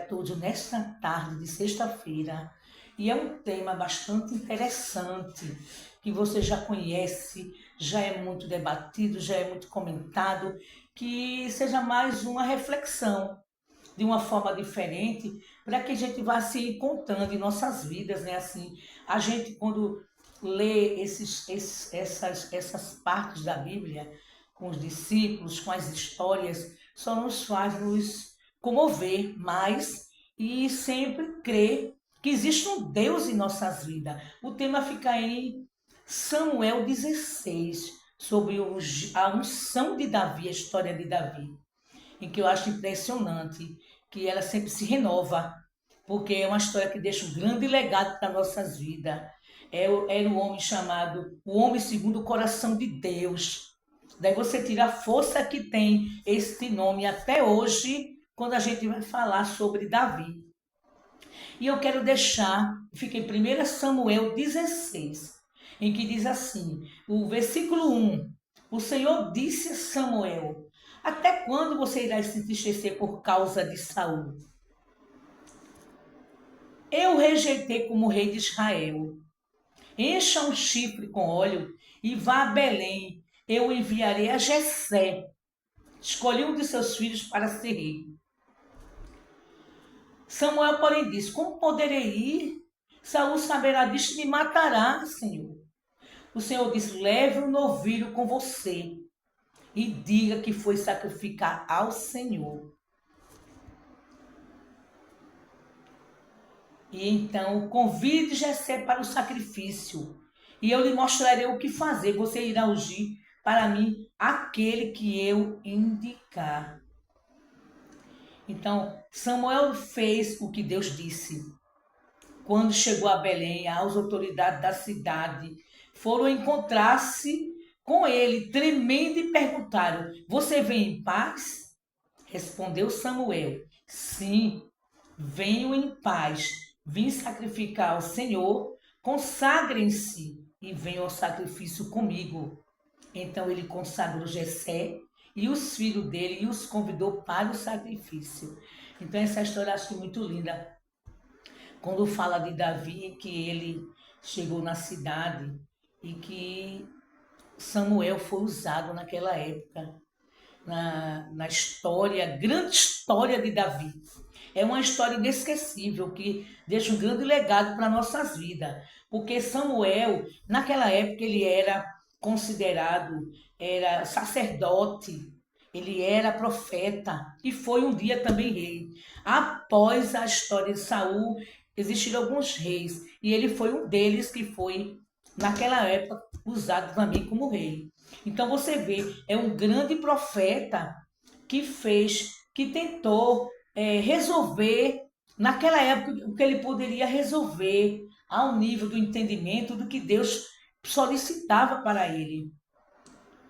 todos nesta tarde de sexta-feira. E é um tema bastante interessante, que você já conhece, já é muito debatido, já é muito comentado, que seja mais uma reflexão de uma forma diferente, para que a gente vá se encontrando em nossas vidas, né? Assim, a gente quando lê essas partes da Bíblia com os discípulos, com as histórias, só nos faz nos comover mais e sempre crer que existe um Deus em nossas vidas. O tema fica em Samuel 16, sobre a unção de Davi, a história de Davi, em que eu acho impressionante que ela sempre se renova, porque é uma história que deixa um grande legado para nossas vidas. Era um homem chamado o homem segundo o coração de Deus. Daí você tira a força que tem este nome até hoje, quando a gente vai falar sobre Davi. E eu quero deixar, fica em 1 Samuel 16, em que diz assim, o versículo 1, o Senhor disse a Samuel: até quando você irá se entristecer por causa de Saul? Eu rejeitei como rei de Israel. Encha um chifre com óleo e vá a Belém. Eu enviarei a Jessé. Escolhi um de seus filhos para ser rei. Samuel, porém, disse: como poderei ir? Saul saberá disto e me matará, Senhor. O Senhor disse: leve um novilho com você e diga que foi sacrificar ao Senhor. E então convide Jessé para o sacrifício, e eu lhe mostrarei o que fazer. Você irá ungir para mim aquele que eu indicar. Então Samuel fez o que Deus disse. Quando chegou a Belém, as autoridades da cidade foram encontrar-se com ele, tremendo, e perguntaram: você vem em paz? Respondeu Samuel: sim, venho em paz. Vim sacrificar ao Senhor, consagrem-se e venham ao sacrifício comigo. Então ele consagrou Jessé e os filhos dele e os convidou para o sacrifício. Então essa história eu acho muito linda. Quando fala de Davi, que ele chegou na cidade e que Samuel foi usado naquela época, na história, grande história de Davi. É uma história inesquecível que deixa um grande legado para nossas vidas. Porque Samuel, naquela época, ele era considerado, era sacerdote, ele era profeta e foi um dia também rei. Após a história de Saul, existiram alguns reis e ele foi um deles que foi, naquela época, usado também como rei. Então você vê, é um grande profeta que fez, que tentou resolver, naquela época, o que ele poderia resolver ao nível do entendimento do que Deus solicitava para ele.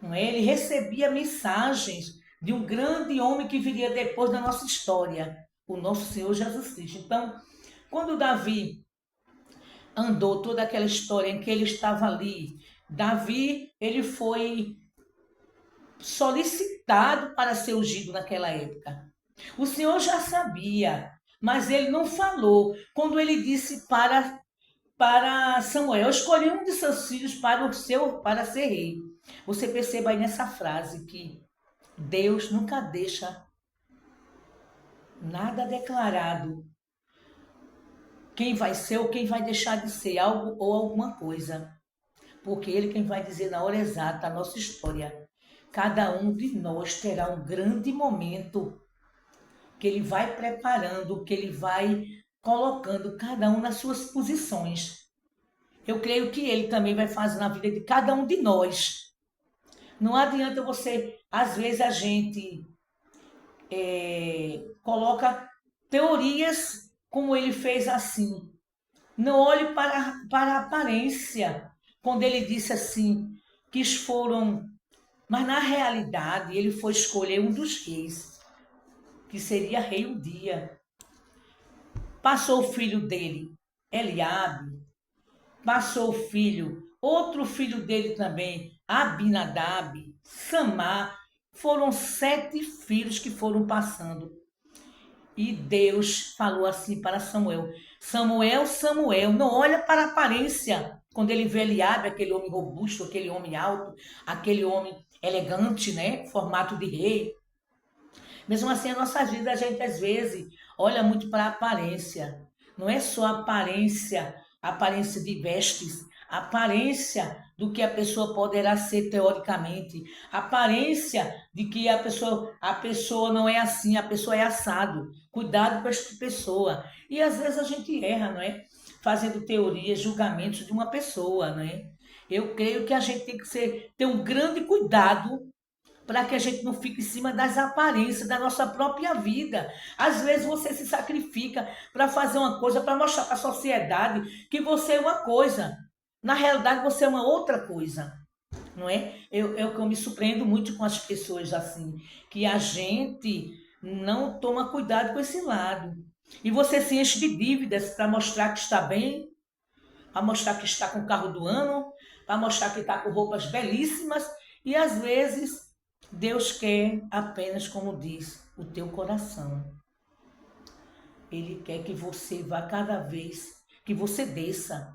Não é? Ele recebia mensagens de um grande homem que viria depois da nossa história, o nosso Senhor Jesus Cristo. Então, quando Davi andou toda aquela história em que ele estava ali, Davi, ele foi solicitado para ser ungido naquela época. O Senhor já sabia, mas ele não falou. Quando ele disse para Samuel: escolhi um de seus filhos para ser rei. Você perceba aí nessa frase que Deus nunca deixa nada declarado. Quem vai ser ou quem vai deixar de ser algo ou alguma coisa. Porque ele quem vai dizer na hora exata a nossa história. Cada um de nós terá um grande momento que ele vai preparando, que ele vai colocando cada um nas suas posições. Eu creio que ele também vai fazer na vida de cada um de nós. Não adianta você, às vezes a gente coloca teorias como ele fez assim. Não olhe para a aparência, quando ele disse assim, que foram... Mas na realidade ele foi escolher um dos reis, que seria rei um dia. Passou o filho dele, Eliabe, passou o filho, outro filho dele também, Abinadab, Samar. Foram 7 filhos que foram passando. E Deus falou assim para Samuel: Samuel, Samuel, não olha para a aparência. Quando ele vê Eliabe, aquele homem robusto, aquele homem alto, aquele homem elegante, né? Formato de rei. Mesmo assim, a nossa vida, a gente às vezes olha muito para a aparência. Não é só a aparência de vestes, a aparência do que a pessoa poderá ser teoricamente, a aparência de que a pessoa não é assim, a pessoa é assado. Cuidado com esta pessoa. E às vezes a gente erra, não é? Fazendo teorias, julgamentos de uma pessoa, não é? Eu creio que a gente tem que ter um grande cuidado para que a gente não fique em cima das aparências da nossa própria vida. Às vezes você se sacrifica para fazer uma coisa, para mostrar para a sociedade que você é uma coisa. Na realidade, você é uma outra coisa, não é? Eu me surpreendo muito com as pessoas assim, que a gente não toma cuidado com esse lado. E você se enche de dívidas para mostrar que está bem, para mostrar que está com o carro do ano, para mostrar que está com roupas belíssimas, e às vezes Deus quer apenas, como diz, o teu coração. Ele quer que você vá cada vez, que você desça,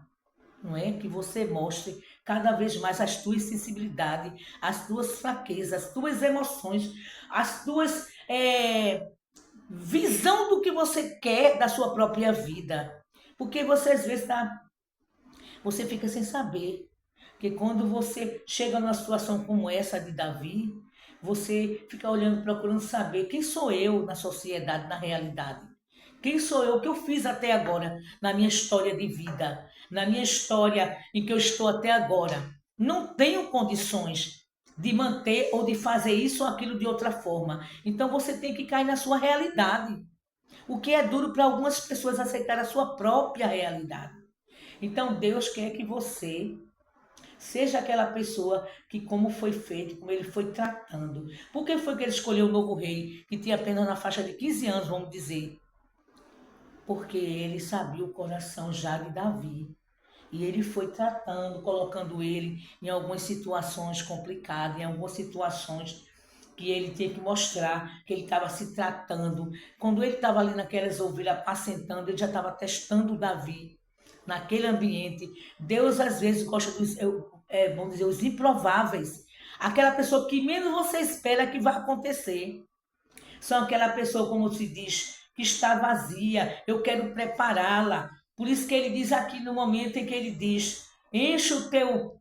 não é? Que você mostre cada vez mais as tuas sensibilidades, as tuas fraquezas, as tuas emoções, as tuas visão do que você quer da sua própria vida. Porque você às vezes você fica sem saber. Porque quando você chega numa situação como essa de Davi, você fica olhando, procurando saber quem sou eu na sociedade, na realidade. Quem sou eu, o que eu fiz até agora na minha história de vida, na minha história em que eu estou até agora. Não tenho condições de manter ou de fazer isso ou aquilo de outra forma. Então você tem que cair na sua realidade. O que é duro para algumas pessoas aceitar a sua própria realidade. Então Deus quer que você seja aquela pessoa que, como foi feito, como ele foi tratando. Por que foi que ele escolheu o novo rei, que tinha apenas na faixa de 15 anos, vamos dizer? Porque ele sabia o coração já de Davi. E ele foi tratando, colocando ele em algumas situações complicadas, em algumas situações que ele tinha que mostrar que ele estava se tratando. Quando ele estava ali naquelas ovelhas apacentando, ele já estava testando Davi naquele ambiente. Deus às vezes gosta dos, vamos dizer, os improváveis. Aquela pessoa que menos você espera que vai acontecer. São aquela pessoa, como se diz, que está vazia. Eu quero prepará-la. Por isso que ele diz aqui no momento em que ele diz: enche o teu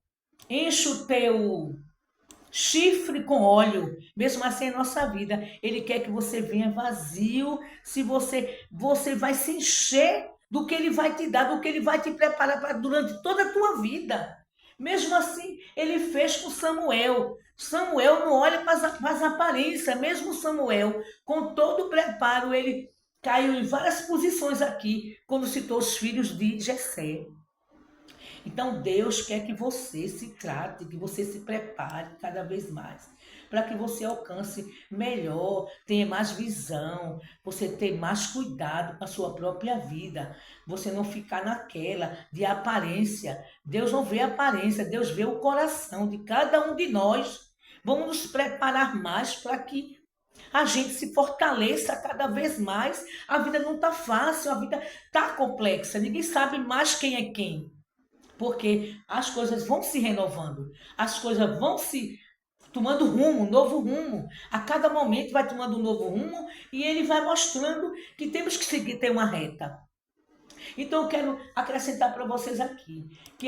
chifre com óleo. Mesmo assim é nossa vida. Ele quer que você venha vazio. Se você vai se encher do que ele vai te dar, do que ele vai te preparar para durante toda a tua vida. Mesmo assim, ele fez com Samuel. Samuel não olha para as aparências, mesmo Samuel, com todo o preparo, ele caiu em várias posições aqui, quando citou os filhos de Jessé. Então Deus quer que você se trate, que você se prepare cada vez mais, para que você alcance melhor, tenha mais visão, você ter mais cuidado com a sua própria vida, você não ficar naquela de aparência. Deus não vê a aparência, Deus vê o coração de cada um de nós. Vamos nos preparar mais para que a gente se fortaleça cada vez mais. A vida não está fácil, a vida está complexa, ninguém sabe mais quem é quem. Porque as coisas vão se renovando, as coisas vão se tomando rumo, um novo rumo. A cada momento vai tomando um novo rumo e ele vai mostrando que temos que seguir, ter uma reta. Então eu quero acrescentar para vocês aqui, que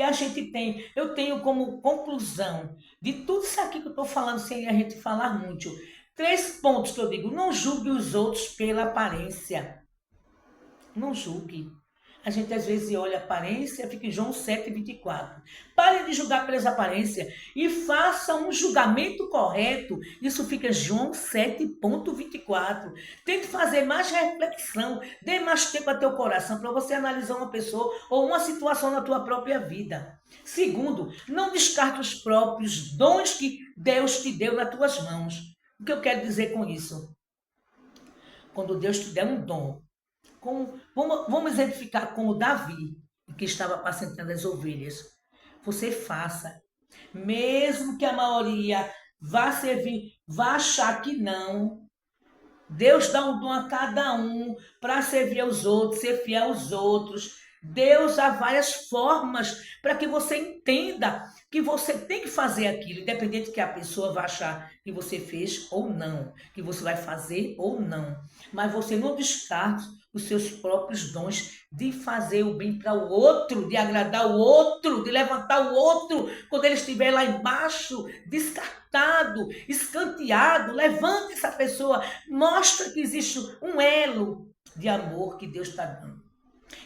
eu tenho como conclusão de tudo isso aqui que eu estou falando, sem a gente falar muito, 3 pontos que eu digo: não julgue os outros pela aparência. Não julgue. A gente às vezes olha a aparência, fica em João 7,24. Pare de julgar pelas aparências e faça um julgamento correto. Isso fica em João 7,24. Tente fazer mais reflexão, dê mais tempo a teu coração para você analisar uma pessoa ou uma situação na tua própria vida. Segundo, não descarte os próprios dons que Deus te deu nas tuas mãos. O que eu quero dizer com isso? Quando Deus te der um dom, vamos exemplificar como Davi, que estava apacentando as ovelhas. Você faça, mesmo que a maioria vá achar que não, Deus dá um dom a cada um para servir aos outros, ser fiel aos outros. Deus dá várias formas para que você entenda que você tem que fazer aquilo, independente que a pessoa vá achar que você fez ou não, que você vai fazer ou não. Mas você não descarta os seus próprios dons de fazer o bem para o outro, de agradar o outro, de levantar o outro quando ele estiver lá embaixo, descartado, escanteado. Levante essa pessoa, mostra que existe um elo de amor que Deus está dando.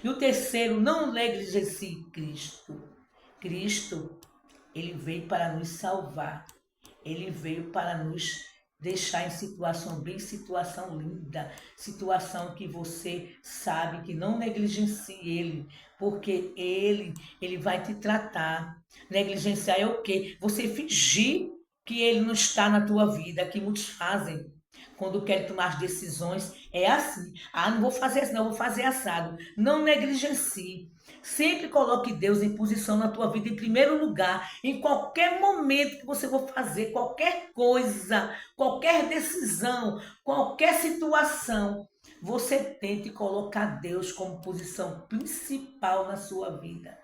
E o terceiro, não negligencie Cristo. Cristo, ele veio para nos salvar. Ele veio para nos deixar em situação bem, situação linda, situação que você sabe que não negligencie ele, porque ele vai te tratar. Negligenciar é o quê? Você fingir que ele não está na tua vida, que muitos fazem. Quando querem tomar as decisões, é assim. Ah, não vou fazer assim, não, vou fazer assado. Não negligencie. Sempre coloque Deus em posição na tua vida em primeiro lugar, em qualquer momento que você for fazer qualquer coisa, qualquer decisão, qualquer situação, você tente colocar Deus como posição principal na sua vida.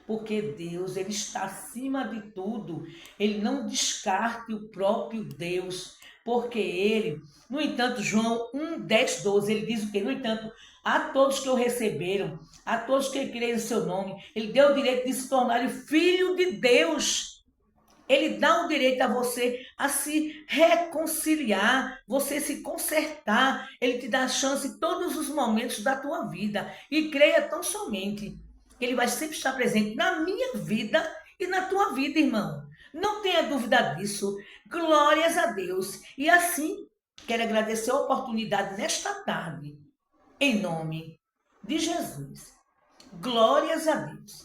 Porque Deus, ele está acima de tudo. Ele não descarte o próprio Deus, porque ele, no entanto, João 1, 10, 12, ele diz o quê? No entanto, a todos que o receberam, a todos que creem em seu nome, ele deu o direito de se tornar filho de Deus. Ele dá o direito a você a se reconciliar, você se consertar. Ele te dá a chance em todos os momentos da tua vida. E creia tão somente que ele vai sempre estar presente na minha vida e na tua vida, irmão. Não tenha dúvida disso. Glórias a Deus. E assim, quero agradecer a oportunidade nesta tarde, em nome de Jesus. Glórias a Deus.